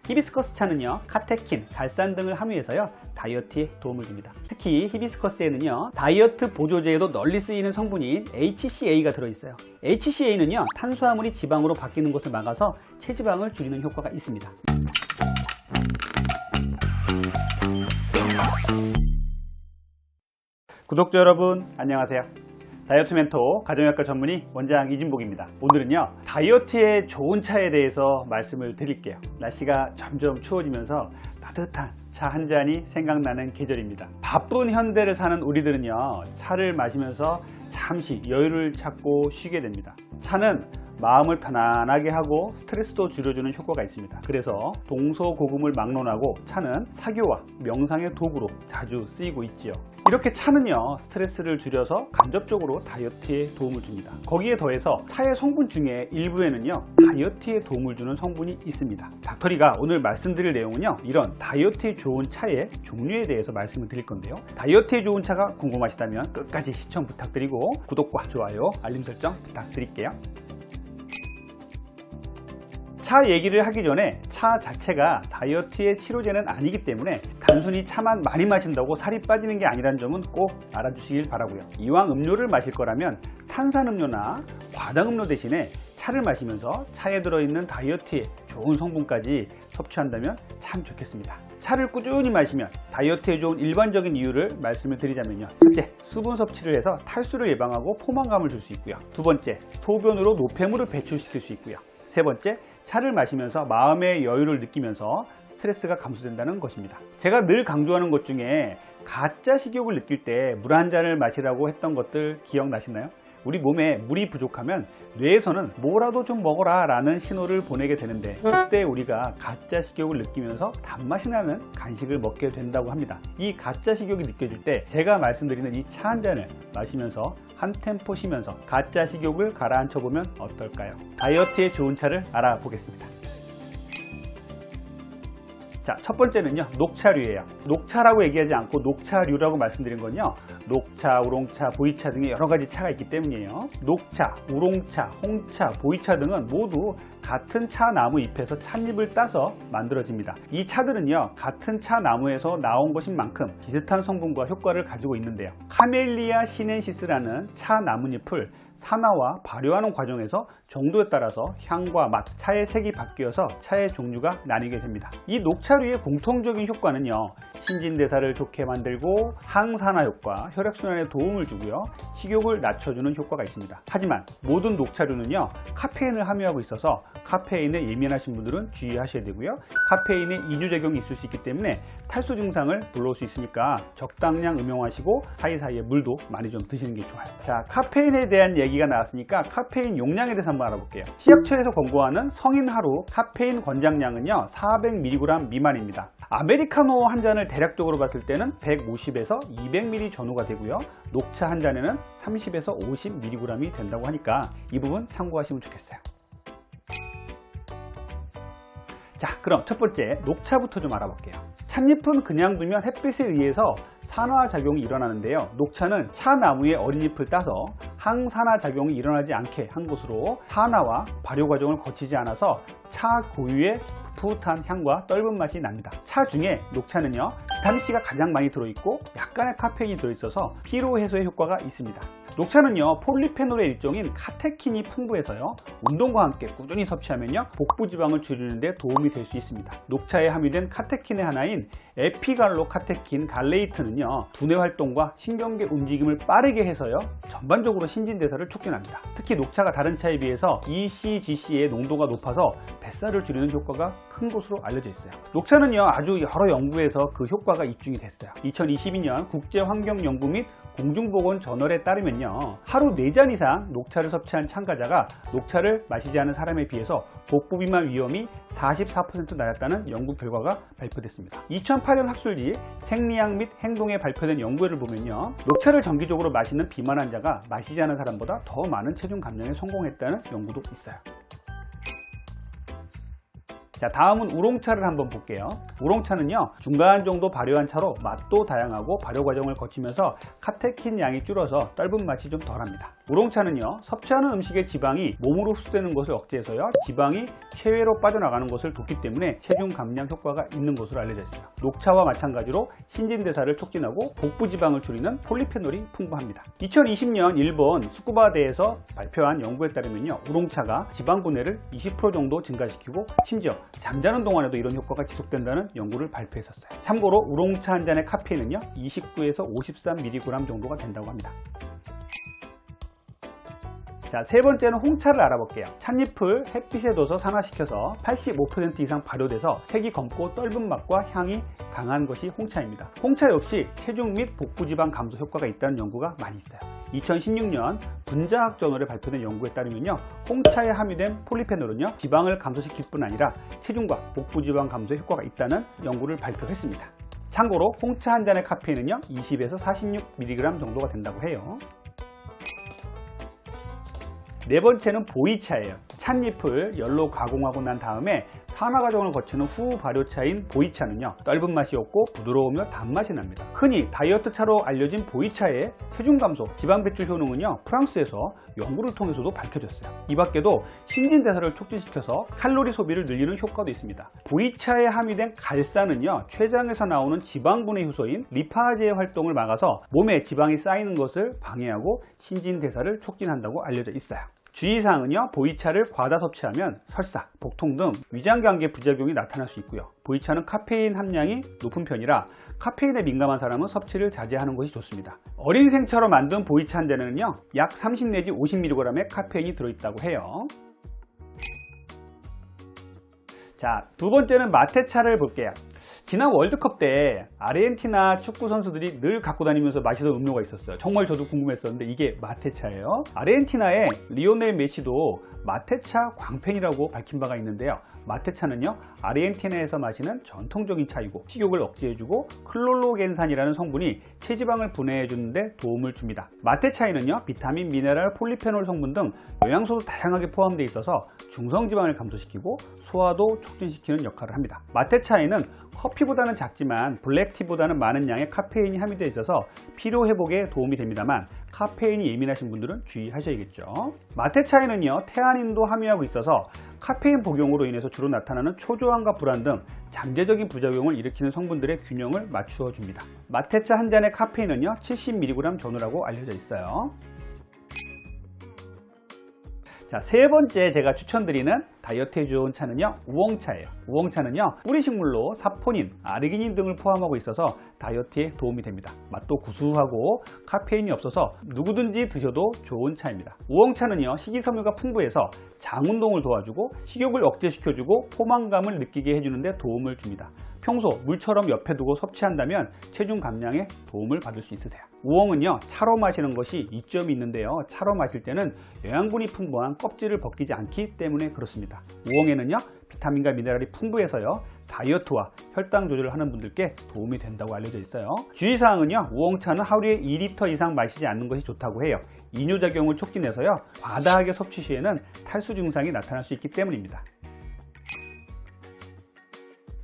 히비스커스 차는요, 카테킨, 갈산 등을 함유해서요, 다이어트에 도움을 줍니다. 특히 히비스커스에는요, 다이어트 보조제에도 널리 쓰이는 성분인 HCA가 들어있어요. HCA는요, 탄수화물이 지방으로 바뀌는 것을 막아서 체지방을 줄이는 효과가 있습니다. 구독자 여러분, 안녕하세요. 다이어트 멘토 가정의학과 전문의 원장 이진복입니다. 오늘은요, 다이어트에 좋은 차에 대해서 말씀을 드릴게요. 날씨가 점점 추워지면서 따뜻한 차 한 잔이 생각나는 계절입니다. 바쁜 현대를 사는 우리들은요, 차를 마시면서 잠시 여유를 찾고 쉬게 됩니다. 차는 마음을 편안하게 하고 스트레스도 줄여주는 효과가 있습니다. 그래서 동서고금을 막론하고 차는 사교와 명상의 도구로 자주 쓰이고 있지요. 이렇게 차는요, 스트레스를 줄여서 간접적으로 다이어트에 도움을 줍니다. 거기에 더해서 차의 성분 중에 일부에는요, 다이어트에 도움을 주는 성분이 있습니다. 닥터리가 오늘 말씀드릴 내용은요, 이런 다이어트에 좋은 차의 종류에 대해서 말씀을 드릴 건데요, 다이어트에 좋은 차가 궁금하시다면 끝까지 시청 부탁드리고 구독과 좋아요, 알림 설정 부탁드릴게요. 차 얘기를 하기 전에 차 자체가 다이어트의 치료제는 아니기 때문에 단순히 차만 많이 마신다고 살이 빠지는 게 아니라는 점은 꼭 알아주시길 바라고요. 이왕 음료를 마실 거라면 탄산음료나 과당음료 대신에 차를 마시면서 차에 들어있는 다이어트에 좋은 성분까지 섭취한다면 참 좋겠습니다. 차를 꾸준히 마시면 다이어트에 좋은 일반적인 이유를 말씀을 드리자면요, 첫째, 수분 섭취를 해서 탈수를 예방하고 포만감을 줄 수 있고요. 두 번째, 소변으로 노폐물을 배출시킬 수 있고요. 세 번째, 차를 마시면서 마음의 여유를 느끼면서 스트레스가 감소된다는 것입니다. 제가 늘 강조하는 것 중에 가짜 식욕을 느낄 때 물 한 잔을 마시라고 했던 것들 기억나시나요? 우리 몸에 물이 부족하면 뇌에서는 뭐라도 좀 먹어라 라는 신호를 보내게 되는데, 그때 우리가 가짜 식욕을 느끼면서 단맛이 나는 간식을 먹게 된다고 합니다. 이 가짜 식욕이 느껴질 때 제가 말씀드리는 이 차 한 잔을 마시면서 한 템포 쉬면서 가짜 식욕을 가라앉혀 보면 어떨까요? 다이어트에 좋은 차를 알아보겠습니다. 자, 첫 번째는요, 녹차류예요. 녹차라고 얘기하지 않고 녹차류라고 말씀드린 건요, 녹차, 우롱차, 보이차 등의 여러 가지 차가 있기 때문이에요. 녹차, 우롱차, 홍차, 보이차 등은 모두 같은 차 나무 잎에서 찻잎을 따서 만들어집니다. 이 차들은요, 같은 차 나무에서 나온 것인 만큼 비슷한 성분과 효과를 가지고 있는데요, 카멜리아 시넨시스라는 차 나뭇잎을 산화와 발효하는 과정에서 정도에 따라서 향과 맛, 차의 색이 바뀌어서 차의 종류가 나뉘게 됩니다. 이 녹차류의 공통적인 효과는요, 신진대사를 좋게 만들고 항산화 효과, 혈액순환에 도움을 주고요, 식욕을 낮춰주는 효과가 있습니다. 하지만 모든 녹차류는요, 카페인을 함유하고 있어서 카페인에 예민하신 분들은 주의하셔야 되고요, 카페인의 이뇨작용이 있을 수 있기 때문에 탈수 증상을 불러올 수 있으니까 적당량 음용하시고 사이사이에 물도 많이 좀 드시는 게 좋아요. 자, 카페인에 대한 얘기가 나왔으니까 카페인 용량에 대해서 한번 알아볼게요. 시약처에서 권고하는 성인 하루 카페인 권장량은요, 400mg 미만입니다. 아메리카노 한 잔을 대략적으로 봤을 때는 150에서 200ml 전후가 되고요, 녹차 한 잔에는 30에서 50mg이 된다고 하니까 이 부분 참고하시면 좋겠어요. 자, 그럼 첫 번째 녹차부터 좀 알아볼게요. 찻잎은 그냥 두면 햇빛에 의해서 산화작용이 일어나는데요, 녹차는 차나무의 어린 잎을 따서 항산화작용이 일어나지 않게 한 것으로 산화와 발효 과정을 거치지 않아서 차 고유의 푸릇한 향과 떫은 맛이 납니다. 차 중에 녹차는요, 비타민C가 가장 많이 들어있고 약간의 카페인이 들어있어서 피로 해소에 효과가 있습니다. 녹차는요, 폴리페놀의 일종인 카테킨이 풍부해서요, 운동과 함께 꾸준히 섭취하면요, 복부 지방을 줄이는 데 도움이 될 수 있습니다. 녹차에 함유된 카테킨의 하나인 에피갈로카테킨 갈레이트는요, 두뇌 활동과 신경계 움직임을 빠르게 해서요, 전반적으로 신진대사를 촉진합니다. 특히 녹차가 다른 차에 비해서 ECGC의 농도가 높아서 뱃살을 줄이는 효과가 큰 것으로 알려져 있어요. 녹차는요, 아주 여러 연구에서 그 효과가 입증이 됐어요. 2022년 국제환경연구 및 공중보건저널에 따르면요, 하루 4잔 이상 녹차를 섭취한 참가자가 녹차를 마시지 않은 사람에 비해서 복부 비만 위험이 44% 낮았다는 연구 결과가 발표됐습니다. 2008년 학술지 생리학 및 행동에 발표된 연구를 보면요, 녹차를 정기적으로 마시는 비만 환자가 마시지 않은 사람보다 더 많은 체중 감량에 성공했다는 연구도 있어요. 자, 다음은 우롱차를 한번 볼게요. 우롱차는요, 중간 정도 발효한 차로 맛도 다양하고 발효 과정을 거치면서 카테킨 양이 줄어서 떫은 맛이 좀 덜합니다. 우롱차는요, 섭취하는 음식의 지방이 몸으로 흡수되는 것을 억제해서요, 지방이 체외로 빠져나가는 것을 돕기 때문에 체중 감량 효과가 있는 것으로 알려져 있어요. 녹차와 마찬가지로 신진대사를 촉진하고 복부 지방을 줄이는 폴리페놀이 풍부합니다. 2020년 일본 스쿠바대에서 발표한 연구에 따르면요, 우롱차가 지방 분해를 20% 정도 증가시키고 심지어 잠자는 동안에도 이런 효과가 지속된다는 연구를 발표했었어요. 참고로 우롱차 한 잔의 카페인은요, 29에서 53mg 정도가 된다고 합니다. 자, 세 번째는 홍차를 알아볼게요. 찻잎을 햇빛에 둬서 산화시켜서 85% 이상 발효돼서 색이 검고 떫은 맛과 향이 강한 것이 홍차입니다. 홍차 역시 체중 및 복부지방 감소 효과가 있다는 연구가 많이 있어요. 2016년 분자학 저널에 발표된 연구에 따르면요, 홍차에 함유된 폴리페놀은요, 지방을 감소시킬 뿐 아니라 체중과 복부지방 감소에 효과가 있다는 연구를 발표했습니다. 참고로 홍차 한 잔의 카페인은요, 20에서 46mg 정도가 된다고 해요. 네 번째는 보이차예요. 찻잎을 열로 가공하고 난 다음에 산화 과정을 거치는 후 발효차인 보이차는요, 떫은 맛이 없고 부드러우며 단맛이 납니다. 흔히 다이어트 차로 알려진 보이차의 체중 감소, 지방 배출 효능은요, 프랑스에서 연구를 통해서도 밝혀졌어요. 이 밖에도 신진대사를 촉진시켜서 칼로리 소비를 늘리는 효과도 있습니다. 보이차에 함유된 갈산은요, 췌장에서 나오는 지방분해 효소인 리파제의 활동을 막아서 몸에 지방이 쌓이는 것을 방해하고 신진대사를 촉진한다고 알려져 있어요. 주의사항은요, 보이차를 과다 섭취하면 설사, 복통 등 위장관계 부작용이 나타날 수 있고요. 보이차는 카페인 함량이 높은 편이라 카페인에 민감한 사람은 섭취를 자제하는 것이 좋습니다. 어린 생차로 만든 보이차 한 잔에는요, 약 30 내지 50mg의 카페인이 들어있다고 해요. 자, 두 번째는 마테차를 볼게요. 지난 월드컵 때 아르헨티나 축구 선수들이 늘 갖고 다니면서 마시던 음료가 있었어요. 정말 저도 궁금했었는데 이게 마테차예요. 아르헨티나의 리오넬 메시도 마테차 광팬이라고 밝힌 바가 있는데요. 마테차는요, 아르헨티나에서 마시는 전통적인 차이고 식욕을 억제해주고 클로로겐산이라는 성분이 체지방을 분해해주는데 도움을 줍니다. 마테차에는요, 비타민, 미네랄, 폴리페놀 성분 등 영양소도 다양하게 포함되어 있어서 중성지방을 감소시키고 소화도 촉진시키는 역할을 합니다. 마테차에는 커피보다는 작지만 블랙티보다는 많은 양의 카페인이 함유되어 있어서 피로 회복에 도움이 됩니다만 카페인이 예민하신 분들은 주의하셔야겠죠. 마테차에는요, 테아닌도 함유하고 있어서 카페인 복용으로 인해서 주로 나타나는 초조함과 불안 등 잠재적인 부작용을 일으키는 성분들의 균형을 맞추어 줍니다. 마테차 한 잔의 카페인은요, 70mg 전후라고 알려져 있어요. 자, 세 번째 제가 추천드리는 다이어트에 좋은 차는요, 우엉차예요. 우엉차는요, 뿌리식물로 사포닌, 아르기닌 등을 포함하고 있어서 다이어트에 도움이 됩니다. 맛도 구수하고 카페인이 없어서 누구든지 드셔도 좋은 차입니다. 우엉차는요, 식이섬유가 풍부해서 장 운동을 도와주고 식욕을 억제시켜주고 포만감을 느끼게 해주는 데 도움을 줍니다. 평소 물처럼 옆에 두고 섭취한다면 체중 감량에 도움을 받을 수 있으세요. 우엉은요, 차로 마시는 것이 이점이 있는데요, 차로 마실 때는 영양분이 풍부한 껍질을 벗기지 않기 때문에 그렇습니다. 우엉에는요, 비타민과 미네랄이 풍부해서요, 다이어트와 혈당 조절을 하는 분들께 도움이 된다고 알려져 있어요. 주의사항은요, 우엉차는 하루에 2리터 이상 마시지 않는 것이 좋다고 해요. 이뇨작용을 촉진해서요, 과다하게 섭취 시에는 탈수 증상이 나타날 수 있기 때문입니다.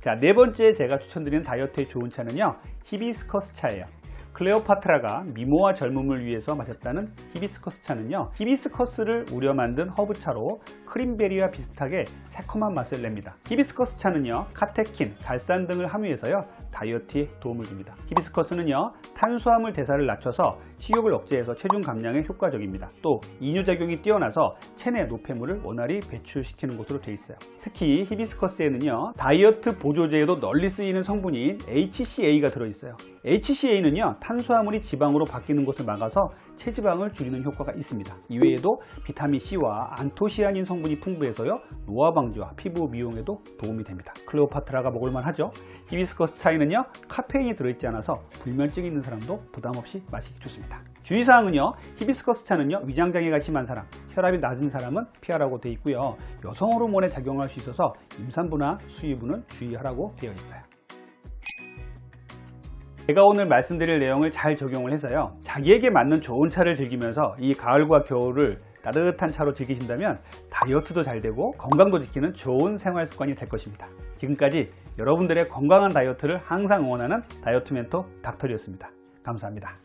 자, 네 번째 제가 추천드리는 다이어트에 좋은 차는요, 히비스커스 차예요. 클레오파트라가 미모와 젊음을 위해서 마셨다는 히비스커스 차는요, 히비스커스를 우려 만든 허브차로 크림베리와 비슷하게 새콤한 맛을 냅니다. 히비스커스 차는요, 카테킨, 갈산 등을 함유해서요, 다이어트에 도움을 줍니다. 히비스커스는요, 탄수화물 대사를 낮춰서 식욕을 억제해서 체중 감량에 효과적입니다. 또 이뇨작용이 뛰어나서 체내 노폐물을 원활히 배출시키는 것으로 되어 있어요. 특히 히비스커스에는요, 다이어트 보조제에도 널리 쓰이는 성분인 HCA가 들어있어요. HCA는요, 탄수화물이 지방으로 바뀌는 것을 막아서 체지방을 줄이는 효과가 있습니다. 이외에도 비타민C와 안토시아닌 성분이 풍부해서요, 노화 방지와 피부 미용에도 도움이 됩니다. 클레오파트라가 먹을만 하죠. 히비스커스 차이는요, 카페인이 들어있지 않아서 불면증이 있는 사람도 부담없이 마시기 좋습니다. 주의사항은요, 히비스커스 차는요, 위장장애가 심한 사람, 혈압이 낮은 사람은 피하라고 되어 있고요, 여성 호르몬에 작용할 수 있어서 임산부나 수의부는 주의하라고 되어 있어요. 제가 오늘 말씀드릴 내용을 잘 적용을 해서요, 자기에게 맞는 좋은 차를 즐기면서 이 가을과 겨울을 따뜻한 차로 즐기신다면 다이어트도 잘 되고 건강도 지키는 좋은 생활 습관이 될 것입니다. 지금까지 여러분들의 건강한 다이어트를 항상 응원하는 다이어트 멘토 닥터리였습니다. 감사합니다.